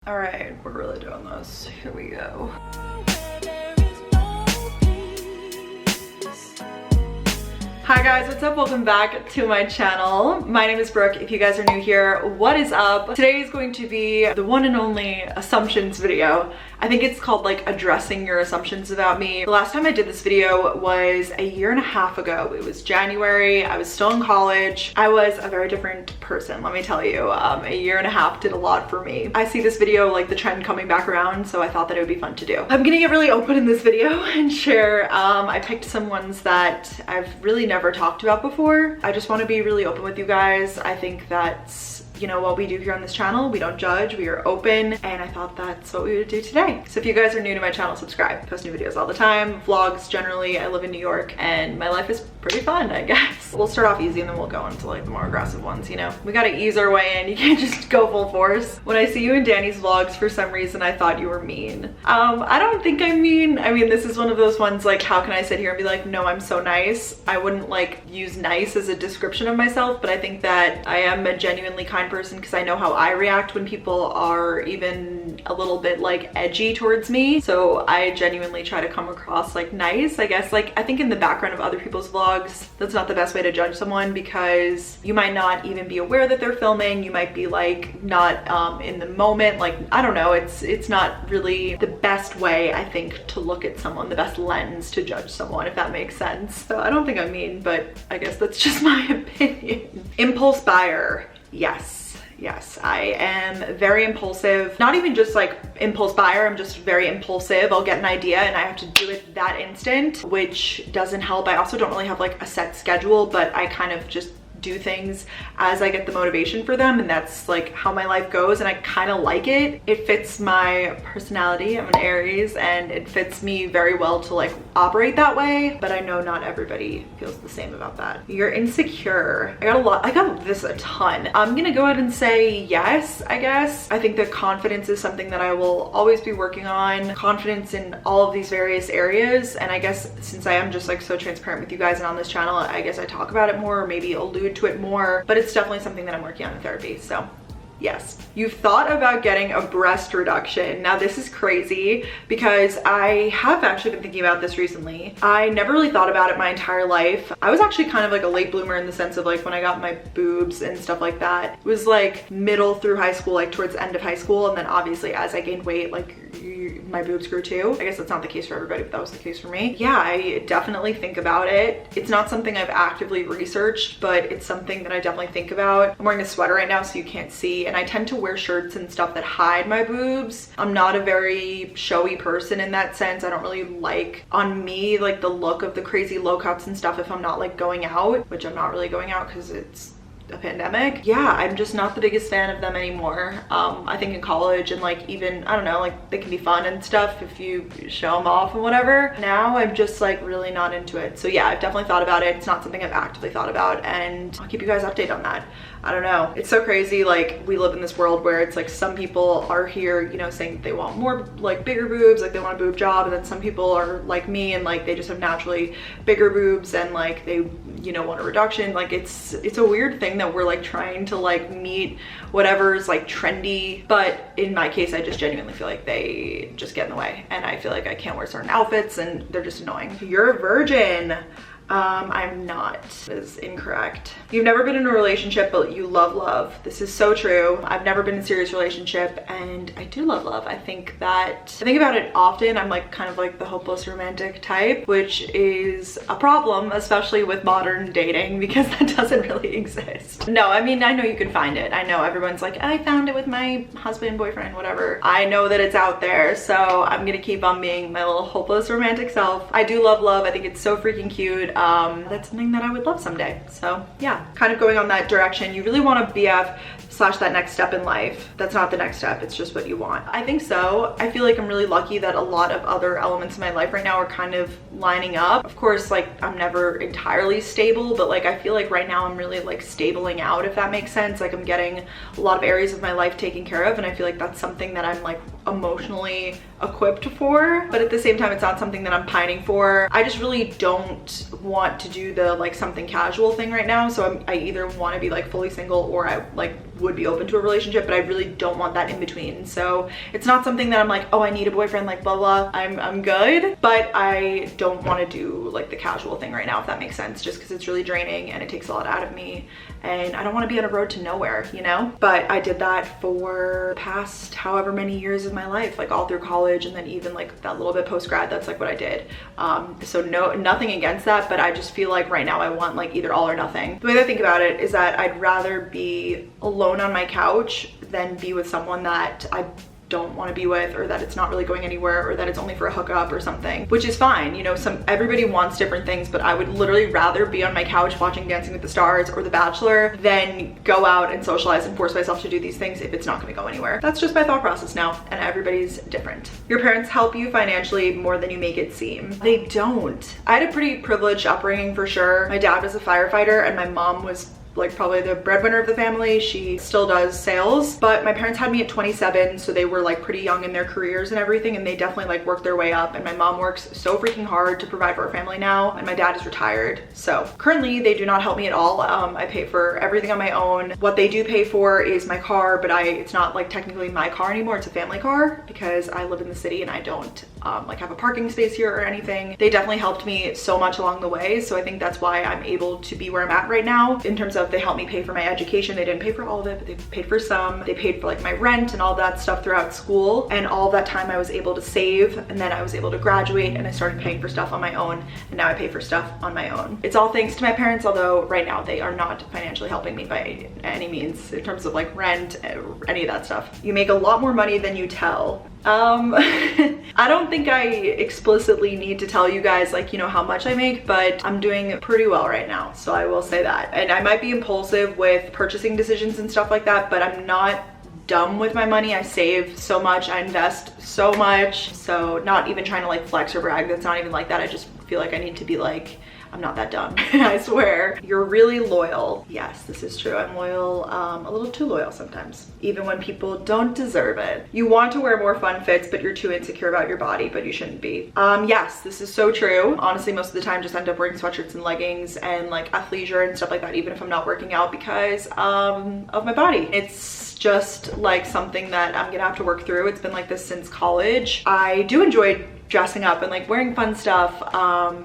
All right, we're really doing this. Here we go. Hi guys, what's up? Welcome back to my channel. My name is Brooke. If you guys are new here, what is up? Today is going to be the one and only assumptions video. I think it's called like addressing your assumptions about me. The last time I did this video was a year and a half ago. It was January. I was still in college. I was a very different person, let me tell you. A year and a half did a lot for me. I see this video like the trend coming back around, so I thought that it would be fun to do. I'm gonna get really open in this video and share. I picked some ones that I've really never talked about before. I just want to be really open with you guys. I think that's, you know, what we do here on this channel. We don't judge, we are open, and I thought that's what we would do today. So if you guys are new to my channel, subscribe. I post new videos all the time, vlogs generally. I live in New York and my life is pretty fun, I guess. We'll start off easy and then we'll go into like the more aggressive ones, you know? We gotta ease our way in. You can't just go full force. When I see you in Danny's vlogs, for some reason I thought you were mean. I don't think I'm mean. I mean, this is one of those ones like, how can I sit here and be like, no, I'm so nice? I wouldn't like use nice as a description of myself, but I think that I am a genuinely kind person because I know how I react when people are even a little bit like edgy towards me. So I genuinely try to come across like nice, I guess. Like, I think in the background of other people's vlogs, that's not the best way to judge someone because you might not even be aware that they're filming. You might be like not in the moment. Like, I don't know, it's not really the best way, I think, to look at someone, the best lens to judge someone, if that makes sense. So I don't think I'm mean, but I guess that's just my opinion. Impulse buyer, yes. Yes, I am very impulsive. Not even just like impulse buyer, I'm just very impulsive. I'll get an idea and I have to do it that instant, which doesn't help. I also don't really have like a set schedule, but I kind of just do things as I get the motivation for them, and that's like how my life goes, and I kind of like it. It fits my personality. I'm an Aries and it fits me very well to like operate that way, but I know not everybody feels the same about that. You're insecure. I got this a ton. I'm gonna go ahead and say yes, I guess. I think that confidence is something that I will always be working on. Confidence in all of these various areas, and I guess since I am just like so transparent with you guys and on this channel, I guess I talk about it more or maybe allude to it more, but it's definitely something that I'm working on in therapy. So yes. You've thought about getting a breast reduction. Now this is crazy because I have actually been thinking about this recently. I never really thought about it my entire life. I was actually kind of like a late bloomer in the sense of like when I got my boobs and stuff like that. It was like middle through high school, like towards the end of high school, and then obviously as I gained weight, like my boobs grew too. I guess that's not the case for everybody, but that was the case for me. Yeah, I definitely think about it. It's not something I've actively researched, but it's something that I definitely think about. I'm wearing a sweater right now so you can't see, and I tend to wear shirts and stuff that hide my boobs. I'm not a very showy person in that sense. I don't really like on me like the look of the crazy low cuts and stuff if I'm not like going out, which I'm not really going out because it's a pandemic. Yeah, I'm just not the biggest fan of them anymore. I think in college and like even, I don't know, like they can be fun and stuff if you show them off and whatever. Now I'm just like really not into it. So yeah, I've definitely thought about it. It's not something I've actively thought about, and I'll keep you guys updated on that. I don't know. It's so crazy. Like we live in this world where it's like some people are here, you know, saying that they want more like bigger boobs, like they want a boob job, and then some people are like me and like they just have naturally bigger boobs and like they, you know, want a reduction. Like it's a weird thing that we're like trying to like meet whatever's like trendy, but in my case I just genuinely feel like they just get in the way, and I feel like I can't wear certain outfits and they're just annoying. You're a virgin. I'm not. That is incorrect. You've never been in a relationship, but you love love. This is so true. I've never been in a serious relationship and I do love love. I think about it often. I'm like kind of like the hopeless romantic type, which is a problem, especially with modern dating, because that doesn't really exist. No, I mean, I know you can find it. I know everyone's like, I found it with my husband, boyfriend, whatever. I know that it's out there, so I'm gonna keep on being my little hopeless romantic self. I do love love. I think it's so freaking cute. That's something that I would love someday. So yeah, kind of going on that direction. You really want a BF slash that next step in life. That's not the next step, it's just what you want. I think so. I feel like I'm really lucky that a lot of other elements in my life right now are kind of lining up. Of course, like I'm never entirely stable, but like I feel like right now I'm really like stabling out, if that makes sense. Like I'm getting a lot of areas of my life taken care of, and I feel like that's something that I'm like emotionally equipped for, but at the same time it's not something that I'm pining for. I just really don't want to do the like something casual thing right now, so I either want to be like fully single or I like would be open to a relationship, but I really don't want that in between. So it's not something that I'm like, oh, I need a boyfriend, like blah blah. I'm good, but I don't want to do like the casual thing right now, if that makes sense, just because it's really draining and it takes a lot out of me and I don't want to be on a road to nowhere, you know? But I did that for past however many years of my life, like all through college, and then even like that little bit post-grad, that's like what I did. So nothing against that, but I just feel like right now I want like either all or nothing. The way that I think about it is that I'd rather be alone on my couch than be with someone that I don't want to be with, or that it's not really going anywhere, or that it's only for a hookup or something, which is fine. You know, everybody wants different things, but I would literally rather be on my couch watching Dancing with the Stars or The Bachelor than go out and socialize and force myself to do these things if it's not going to go anywhere. That's just my thought process now, and everybody's different. Your parents help you financially more than you make it seem. They don't. I had a pretty privileged upbringing for sure. My dad was a firefighter and my mom was like probably the breadwinner of the family. She still does sales, but my parents had me at 27, so they were like pretty young in their careers and everything, and they definitely like worked their way up, and my mom works so freaking hard to provide for our family now, and my dad is retired. So currently they do not help me at all. I pay for everything on my own. What they do pay for is my car, but it's not like technically my car anymore, it's a family car because I live in the city and I don't like have a parking space here or anything. They definitely helped me so much along the way, so I think that's why I'm able to be where I'm at right now. In terms of they helped me pay for my education. They didn't pay for all of it, but they paid for some. They paid for like my rent and all that stuff throughout school, and all that time I was able to save, and then I was able to graduate and I started paying for stuff on my own, and now I pay for stuff on my own. It's all thanks to my parents, although right now they are not financially helping me by any means in terms of like rent, any of that stuff. You make a lot more money than you tell. I don't think I explicitly need to tell you guys like, you know, how much I make, but I'm doing pretty well right now, so I will say that. And I might be impulsive with purchasing decisions and stuff like that, but I'm not dumb with my money. I save so much, I invest so much, so not even trying to like flex or brag, that's not even like that. I just feel like I need to be like, I'm not that dumb. I swear. You're really loyal. Yes, this is true. I'm loyal, a little too loyal sometimes, even when people don't deserve it. You want to wear more fun fits, but you're too insecure about your body, but you shouldn't be. Yes, this is so true. Honestly, most of the time just end up wearing sweatshirts and leggings and like athleisure and stuff like that, even if I'm not working out, because of my body. It's just like something that I'm gonna have to work through. It's been like this since college. I do enjoy dressing up and like wearing fun stuff,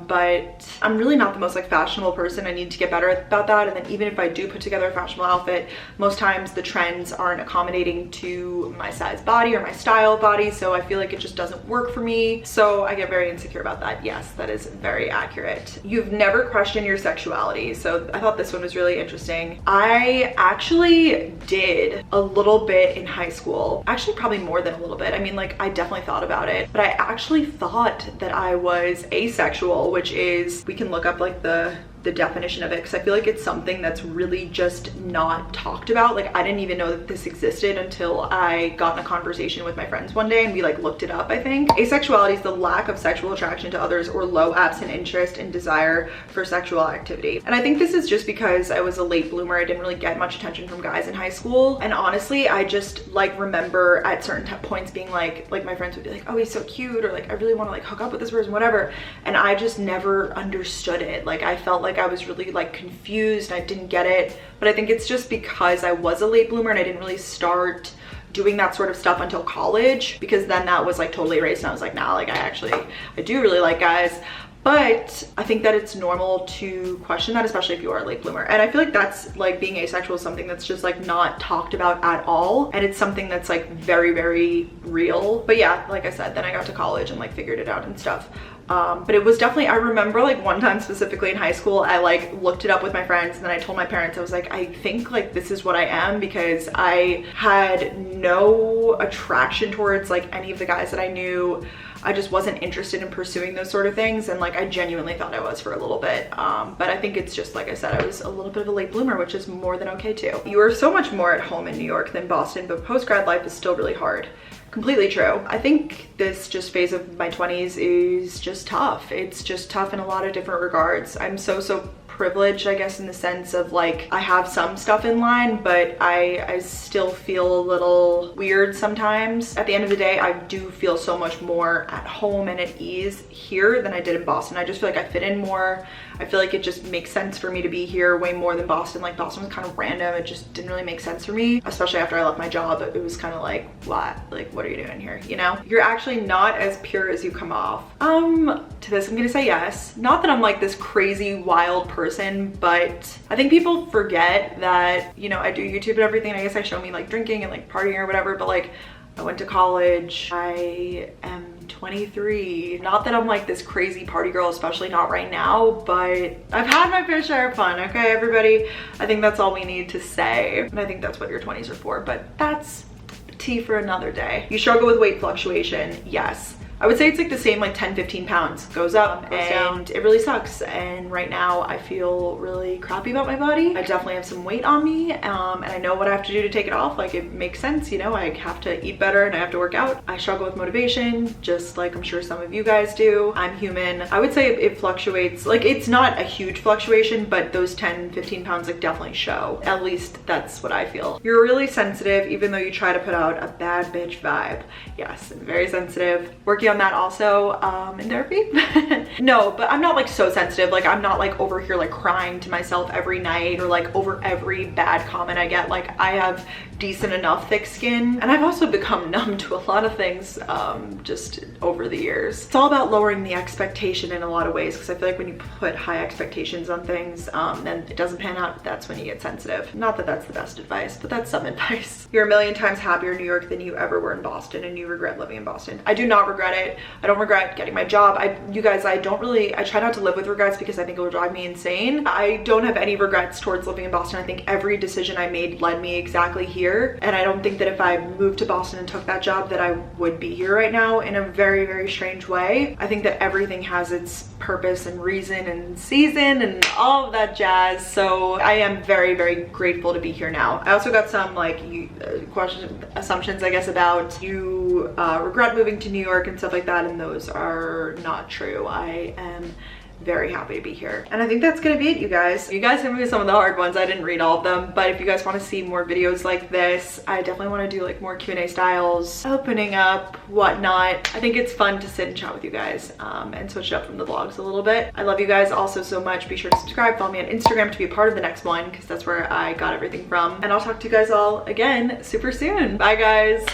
but I'm really not the most like fashionable person. I need to get better about that. And then even if I do put together a fashionable outfit, most times the trends aren't accommodating to my size body or my style body, so I feel like it just doesn't work for me, so I get very insecure about that. Yes, that is very accurate. You've never questioned your sexuality, so I thought this one was really interesting. I actually did a little bit in high school, actually probably more than a little bit. I mean, like I definitely thought about it, but I actually thought that I was asexual, which is, we can look up like the definition of it, because I feel like it's something that's really just not talked about. Like I didn't even know that this existed until I got in a conversation with my friends one day and we like looked it up. I think asexuality is the lack of sexual attraction to others or low absent interest and desire for sexual activity. And I think this is just because I was a late bloomer. I didn't really get much attention from guys in high school, and honestly I just like remember at certain points being like my friends would be like, oh, he's so cute, or like I really want to like hook up with this person, whatever, and I just never understood it. Like I felt like I was really like confused, I didn't get it. But I think it's just because I was a late bloomer and I didn't really start doing that sort of stuff until college, because then that was like totally erased and I was like, nah, like I do really like guys. But I think that it's normal to question that, especially if you are a late bloomer. And I feel like that's like being asexual is something that's just like not talked about at all, and it's something that's like very, very real. But yeah, like I said, then I got to college and like figured it out and stuff. But it was definitely, I remember like one time specifically in high school, I like looked it up with my friends, and then I told my parents, I was like, I think like this is what I am, because I had no attraction towards like any of the guys that I knew. I just wasn't interested in pursuing those sort of things, and like I genuinely thought I was for a little bit. But I think it's just, like I said, I was a little bit of a late bloomer, which is more than okay too. You are so much more at home in New York than Boston, but post-grad life is still really hard. Completely true. I think this just phase of my 20s is just tough. It's just tough in a lot of different regards. I'm so privileged, I guess, in the sense of like I have some stuff in line, but I still feel a little weird sometimes. At the end of the day, I do feel so much more at home and at ease here than I did in Boston. I just feel like I fit in more. I feel like it just makes sense for me to be here way more than Boston. Like Boston was kind of random. It just didn't really make sense for me, especially after I left my job. It was kind of like, what? Like, what are you doing here? You know? You're actually not as pure as you come off. To this, I'm gonna say yes. Not that I'm like this crazy wild person, but I think people forget that, you know, I do YouTube and everything. I guess I show me like drinking and like partying or whatever, but like I went to college. I am 23. Not that I'm like this crazy party girl, especially not right now, but I've had my fair share of fun, okay, everybody? I think that's all we need to say. And I think that's what your 20s are for, but that's tea for another day. You struggle with weight fluctuation, yes. I would say it's like the same, like 10-15 pounds goes up, goes down. It really sucks. And right now I feel really crappy about my body. I definitely have some weight on me, and I know what I have to do to take it off. Like, it makes sense, you know, I have to eat better and I have to work out. I struggle with motivation, just like I'm sure some of you guys do. I'm human. I would say it fluctuates. Like, it's not a huge fluctuation, but those 10-15 pounds like definitely show. At least that's what I feel. You're really sensitive, even though you try to put out a bad bitch vibe. Yes, I'm very sensitive. Working on that also in therapy. No, but I'm not like so sensitive. Like, I'm not like over here like crying to myself every night or like over every bad comment I get. Like, I have decent enough thick skin, and I've also become numb to a lot of things just over the years. It's all about lowering the expectation in a lot of ways, because I feel like when you put high expectations on things, then it doesn't pan out. That's when you get sensitive. Not that that's the best advice, but that's some advice. You're a million times happier in New York than you ever were in Boston, and you regret living in Boston. I do not regret it. I don't regret getting my job. You guys, I try not to live with regrets because I think it would drive me insane. I don't have any regrets towards living in Boston. I think every decision I made led me exactly here. And I don't think that if I moved to Boston and took that job that I would be here right now, in a very, very strange way. I think that everything has its purpose and reason and season and all of that jazz. So I am very, very grateful to be here now. I also got some like assumptions, I guess, about you regret moving to New York and stuff like that, and those are not true. I am very happy to be here. And I think that's gonna be it, you guys. You guys sent me some of the hard ones. I didn't read all of them, but if you guys want to see more videos like this, I definitely want to do like more Q&A styles, opening up, whatnot. I think it's fun to sit and chat with you guys and switch it up from the vlogs a little bit. I love you guys also so much. Be sure to subscribe, follow me on Instagram to be a part of the next one, because that's where I got everything from. And I'll talk to you guys all again super soon. Bye, guys.